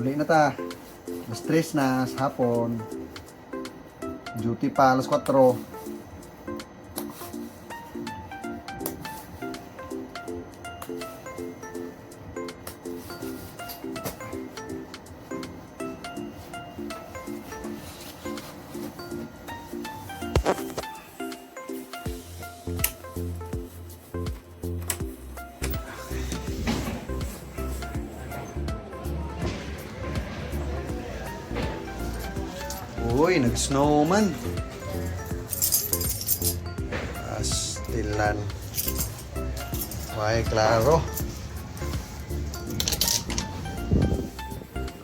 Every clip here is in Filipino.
Uli na ta. Stress na sa hapon. Duty pa alas 4. Uy, nag-snowman. Pastilan. May klaro.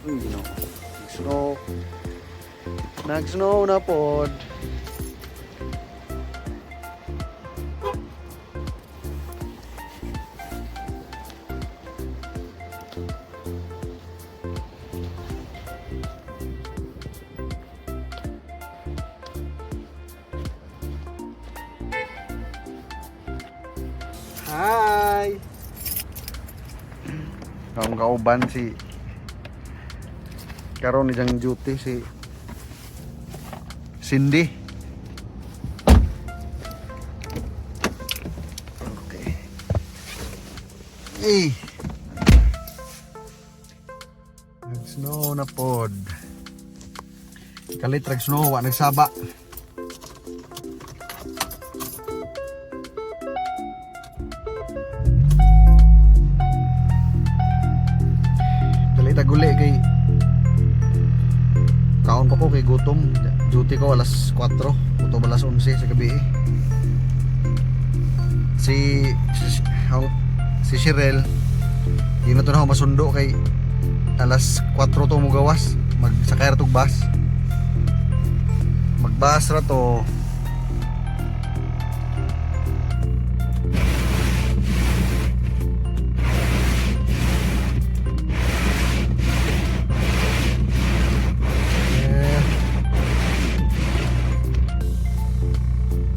Uy, no. Nag-snow. Nag-snow na pod. Hi! Ang kauban si karon ni jang duty si Cindy. Okay. Eh. Nag-snow na pod. Kalit nag-snow, wa nagsaba. Taguli kay kaon pa ko kay gutom. Duty ko alas 4, gutom alas 11 sa gabi. Si Cheryl yun na to na ako masundo kay alas 4 to mo gawas magsakay ra tog bus. Magbas ra to.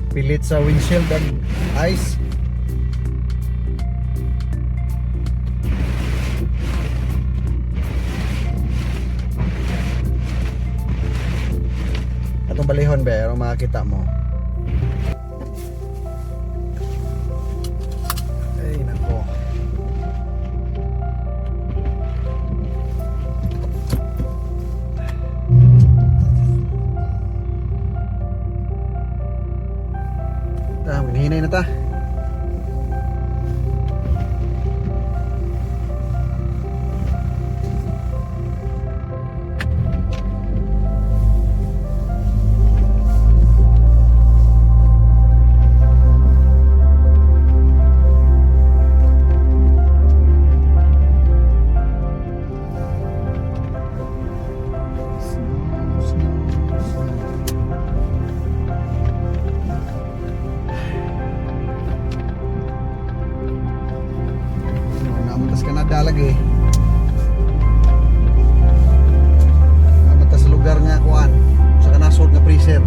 Pilit sa windshield and ice. Atong balihon ba, pero makakita mo. Ay, nako. Hinahinay na ta. Canada lagi. Mata sa lugar nga kuan. Sa kanasod nga freezer.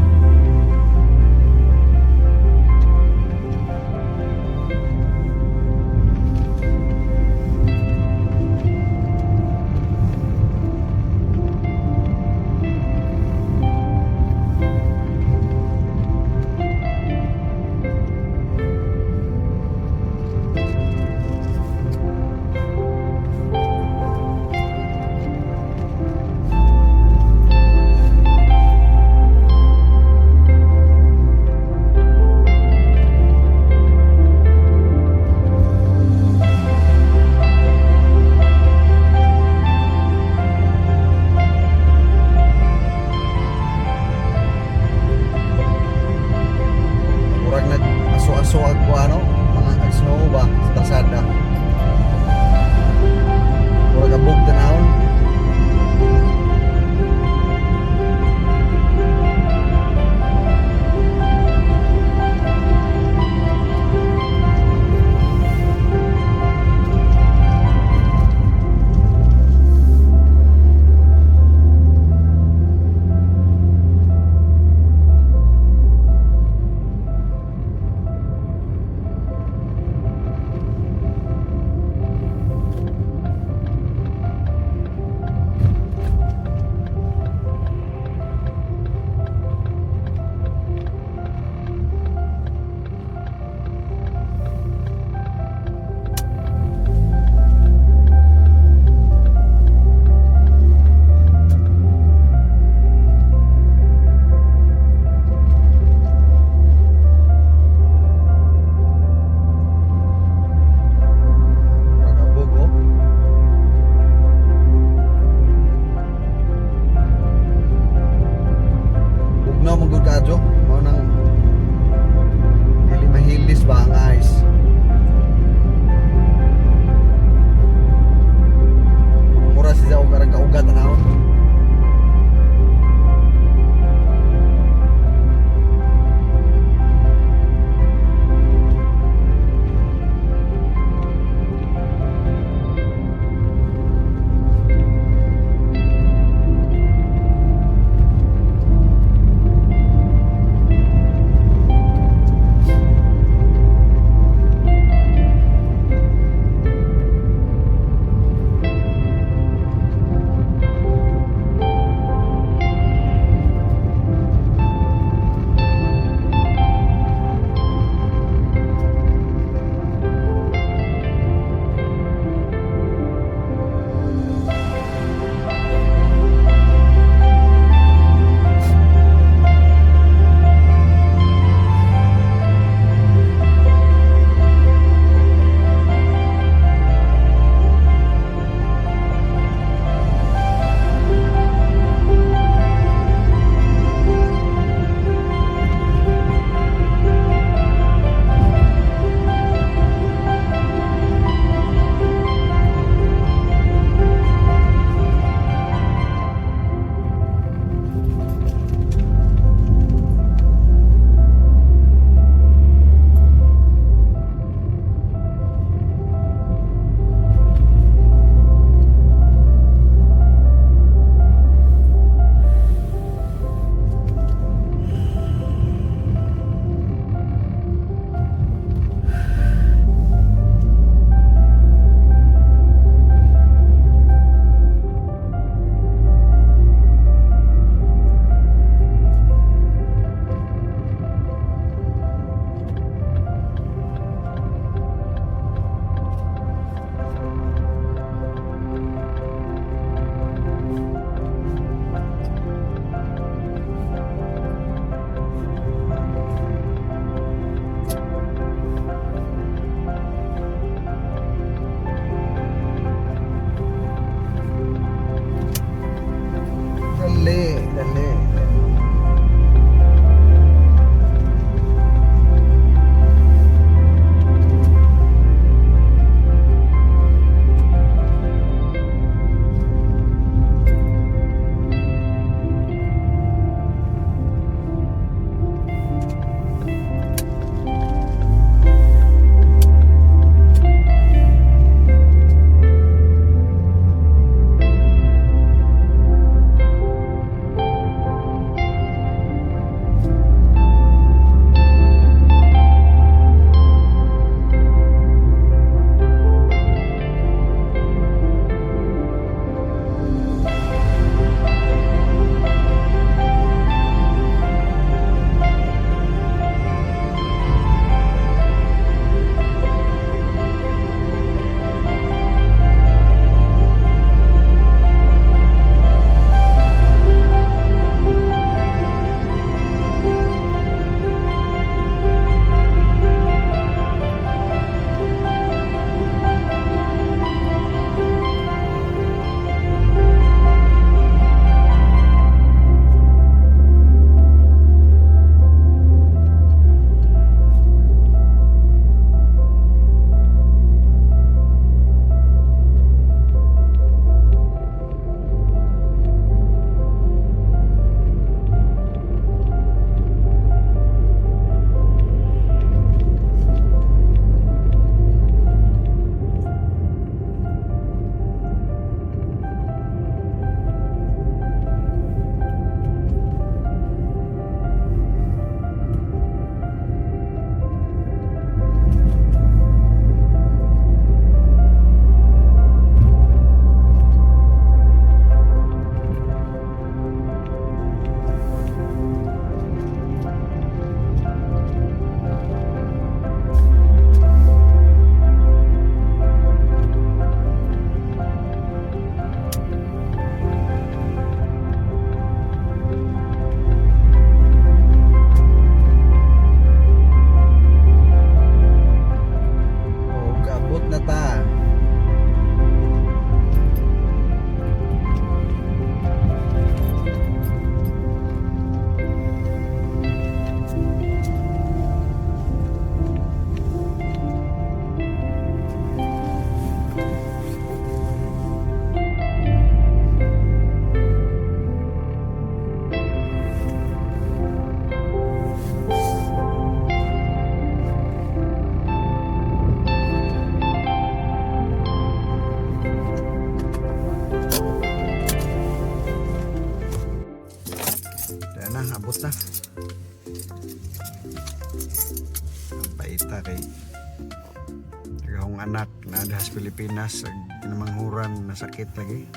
Pilipinas ag kinamanghuran na sakit lagi.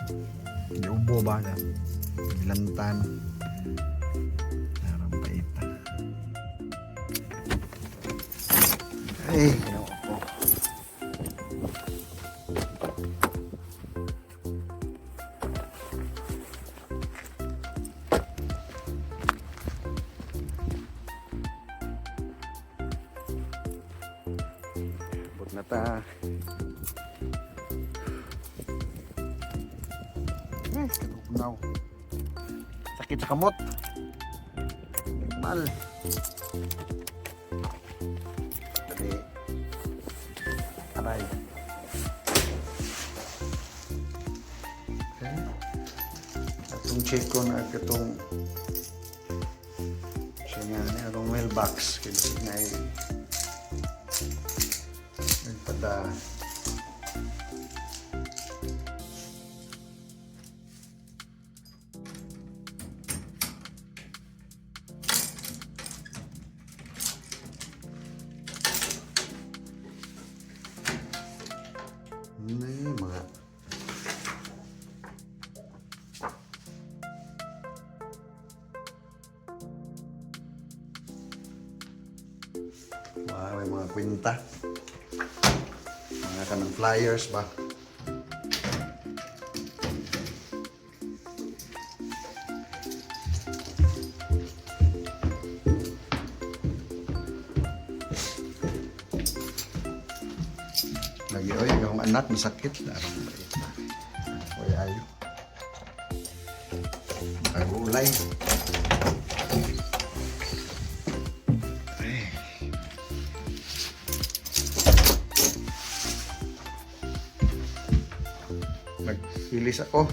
Di ubo ba ka? Gilantan. Narang paita. Ay, ginawa ko. Abot na ta. Ay, kagunaw. Sakit sa kamot. Mal. Dali. Aray. Okay. Atong check ko na itong siya nga na itong mailbox. Kaya basig na ay nagpada. Ay, mga may mga kwinta, mga kanang flyers ba. Lagi oy, yung anak masakit larang bait na. Oy ayo. Magulay. Nagpilis ako.